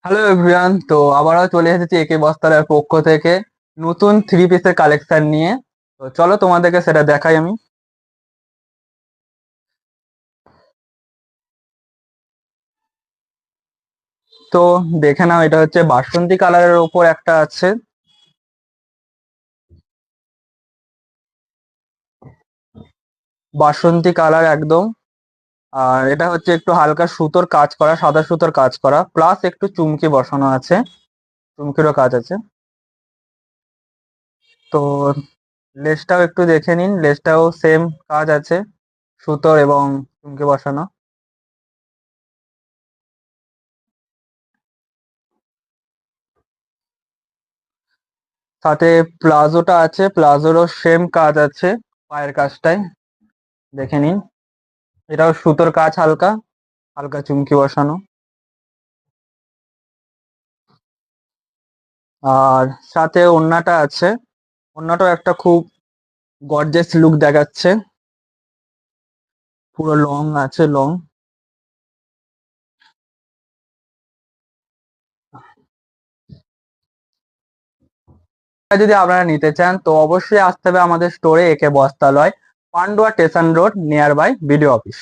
Hello everyone, তো আবারও চলে এসেছি একে বস্ত্রালয়ের পক্ষ থেকে নতুন থ্রি পিসের কালেকশন নিয়ে। তো চলো তোমাদেরকে সেটা দেখাই আমি। তো দেখে নাও, এটা হচ্ছে বাসন্তী কালারের ওপর একটা আছে। বাসন্তী কালার একদম। আর এটা হচ্ছে একটু হালকা সুতোর কাজ করা, সাদা সুতোর কাজ করা, প্লাস একটু চুমকি বসানো আছে, চুমকিরও কাজ আছে। তো লেসটাও একটু দেখে নিন, লেসটাও সেম কাজ আছে, সুতোর এবং চুমকি বসানো। সাথে প্লাজোটা আছে, প্লাজোরও সেম কাজ আছে, পায়ের কাজটায় দেখে নিন। এটাও সুতোর কাজ, হালকা হালকা চুমকি বসানো। আর সাথে ওড়নাটা আছে, ওড়নাটাও একটা খুব গর্জিয়াস লুক দেখাচ্ছে, পুরো লং আছে, লং। যদি আপনারা নিতে চান তো অবশ্যই আসতে হবে আমাদের স্টোরে, A K Bastralaya, Pandua station road, near by BDO office.